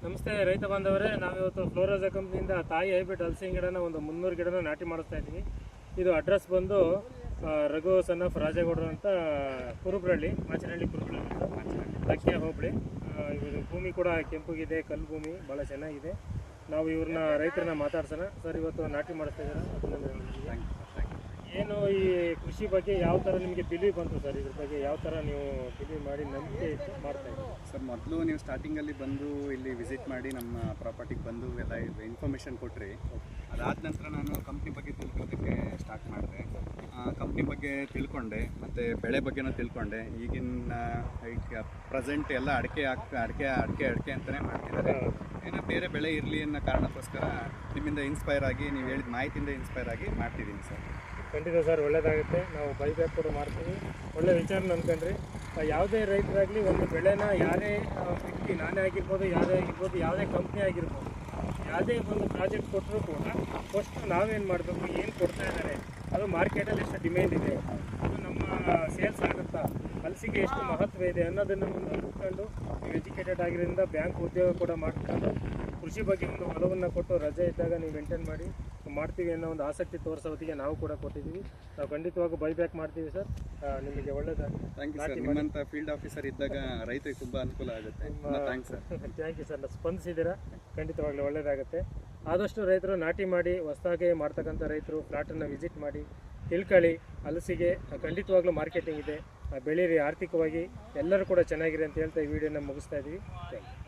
ನಮಸ್ತೆ ರೈತ ಬಾಂಧವರೇ, ನಾವಿವತ್ತು ಫ್ಲೋರೋಜಾ ಕಂಪ್ನಿಯಿಂದ ತಾಯಿ ಹೈಬ್ರಿಡ್ ಹಲಸಿನ ಗಿಡನ ಒಂದು 300 ಗಿಡನ ನಾಟಿ ಮಾಡಿಸ್ತಾ ಇದ್ದೀವಿ. ಇದು ಅಡ್ರೆಸ್ ಬಂದು ರಘು ಸನ್ ಆಫ್ ರಾಜೇಗೌಡರು ಅಂತ ಕುರುಬ್ರಳ್ಳಿ, ಮಾಚನಹಳ್ಳಿ ಕುರುಬ್ರಳ್ಳಿ ಅಂತ ಲಕ್ಕಿಯ ಹೋಬಳಿ. ಇವರು ಭೂಮಿ ಕೂಡ ಕೆಂಪುಗಿದೆ, ಕಲ್ಲು ಭೂಮಿ, ಭಾಳ ಚೆನ್ನಾಗಿದೆ. ನಾವು ಇವ್ರನ್ನ ರೈತರನ್ನ ಮಾತಾಡ್ಸೋಣ. ಸರ್, ಇವತ್ತು ನಾಟಿ ಮಾಡಿಸ್ತಾ ಇದ್ದಾರೆ. ಏನು ಈ ಕೃಷಿ ಬಗ್ಗೆ ಯಾವ ಥರ ನಿಮಗೆ ಬಿಲೀವ್ ಬಂತು ಸರ್? ಇದ್ರ ಬಗ್ಗೆ ಯಾವ ಥರ ನೀವು ಬಿಲೀವ್ ಮಾಡಿ ನಂಬಿಕೆ ಇಟ್ಟು ಮಾಡ್ತಾ ಇದ್ದೀವಿ? ಸರ್, ಮೊದಲು ನೀವು ಸ್ಟಾರ್ಟಿಂಗಲ್ಲಿ ಬಂದು ಇಲ್ಲಿ ವಿಸಿಟ್ ಮಾಡಿ ನಮ್ಮ ಪ್ರಾಪರ್ಟಿಗೆ ಬಂದು ಎಲ್ಲ ಇನ್ಫಾರ್ಮೇಷನ್ ಕೊಟ್ಟರೆ, ಅದಾದ ನಂತರ ನಾನು ಕಂಪ್ನಿ ಬಗ್ಗೆ ತಿಳ್ಕೊಳ್ಳೋದಕ್ಕೆ ಸ್ಟಾರ್ಟ್ ಮಾಡಿದೆ. ಕಂಪ್ನಿ ಬಗ್ಗೆ ತಿಳ್ಕೊಂಡೆ, ಮತ್ತು ಬೆಳೆ ಬಗ್ಗೆನೂ ತಿಳ್ಕೊಂಡೆ. ಈಗಿನ ಈಗ ಪ್ರೆಸೆಂಟ್ ಎಲ್ಲ ಅಡಿಕೆ ಅಂತಲೇ ಮಾಡ್ತಿದ್ದಾರೆ. ಏನೋ ಬೇರೆ ಬೆಳೆ ಇರಲಿ ಅನ್ನೋ ಕಾರಣಕ್ಕೋಸ್ಕರ ನಿಮ್ಮಿಂದ ಇನ್ಸ್ಪೈರ್ ಆಗಿ, ನೀವು ಹೇಳಿದ ಮಾಹಿತಿಯಿಂದ ಇನ್ಸ್ಪೈರ್ ಆಗಿ ಮಾಡ್ತಿದ್ದೀನಿ ಸರ್. ಖಂಡಿತ ಸರ್, ಒಳ್ಳೆಯದಾಗುತ್ತೆ. ನಾವು ಬೈಬ್ಯಾಕ್ ಕೂಡ ಮಾಡ್ತೀವಿ. ಒಳ್ಳೆ ವಿಚಾರನ ಅಂದ್ಕೊಂಡ್ರಿ. ಯಾವುದೇ ರೈತರಾಗಲಿ ಒಂದು ಬೆಳೆನ ಯಾರೇ ವ್ಯಕ್ತಿ, ನಾನೇ ಆಗಿರ್ಬೋದು, ಯಾರೇ ಆಗಿರ್ಬೋದು, ಯಾವುದೇ ಕಂಪ್ನಿ ಆಗಿರ್ಬೋದು, ಯಾವುದೇ ಒಂದು ಪ್ರಾಜೆಕ್ಟ್ ಕೊಟ್ಟರೂ ಕೂಡ ಫಸ್ಟ್ ನಾವೇನು ಮಾಡಬೇಕು, ಏನು ಕೊಡ್ತಾ ಇದ್ದಾರೆ, ಅದು ಮಾರ್ಕೆಟಲ್ಲಿ ಎಷ್ಟು ಡಿಮ್ಯಾಂಡ್ ಇದೆ, ಅದು ನಮ್ಮ ಸೇಲ್ಸ್ ಆಗುತ್ತಾ, ಹಲಸಿಗೆ ಎಷ್ಟು ಮಹತ್ವ ಇದೆ ಅನ್ನೋದನ್ನು ಮುಂದೆ ಅಂದ್ಕೊಂಡು ನೀವು ಎಜುಕೇಟೆಡ್ ಆಗಿರೋದ್ರಿಂದ ಬ್ಯಾಂಕ್ ಉದ್ಯೋಗ ಕೂಡ ಮಾಡ್ಕೊಂಡು ಕೃಷಿ ಬಗ್ಗೆ ಒಂದು ಒಲವನ್ನು ಕೊಟ್ಟು ರಜೆ ಇದ್ದಾಗ ನೀವು ಮೇಂಟೈನ್ ಮಾಡಿ ಮಾಡ್ತೀವಿ ಅನ್ನೋ ಒಂದು ಆಸಕ್ತಿ ತೋರಿಸೋ ಹೊತ್ತಿಗೆ ನಾವು ಕೂಡ ಕೊಟ್ಟಿದ್ದೀವಿ. ನಾವು ಖಂಡಿತವಾಗೂ ಬೈಬ್ಯಾಕ್ ಮಾಡ್ತೀವಿ ಸರ್. ನಿಮಗೆ ಒಳ್ಳೆಯದಾಗಿ. Thank you sir. ನಿಮ್ಮಂಥ ಫೀಲ್ಡ್ ಆಫೀಸರ್ ಇದ್ದಾಗ ರೈತರಿಗೆ ತುಂಬ ಅನುಕೂಲ ಆಗುತ್ತೆ. Thanks sir. Thank you sir. ಸ್ಪಂದಿಸಿದ್ದೀರಾ, ಖಂಡಿತವಾಗ್ಲೂ ಒಳ್ಳೆಯದಾಗುತ್ತೆ. ಆದಷ್ಟು ರೈತರು ನಾಟಿ ಮಾಡಿ ಹೊಸದಾಗಿ ಮಾಡ್ತಕ್ಕಂಥ ರೈತರು ಫ್ಲಾಟನ್ನು ವಿಸಿಟ್ ಮಾಡಿ ತಿಳ್ಕೊಳ್ಳಿ. ಹಲಸಿಗೆ ಖಂಡಿತವಾಗ್ಲೂ ಮಾರ್ಕೆಟಿಂಗ್ ಇದೆ, ಬೆಳೀರಿ, ಆರ್ಥಿಕವಾಗಿ ಎಲ್ಲರೂ ಕೂಡ ಚೆನ್ನಾಗಿರಿ ಅಂತ ಹೇಳ್ತಾ ಈ ವಿಡಿಯೋನ ಮುಗಿಸ್ತಾ ಇದ್ದೀವಿ. Thank you.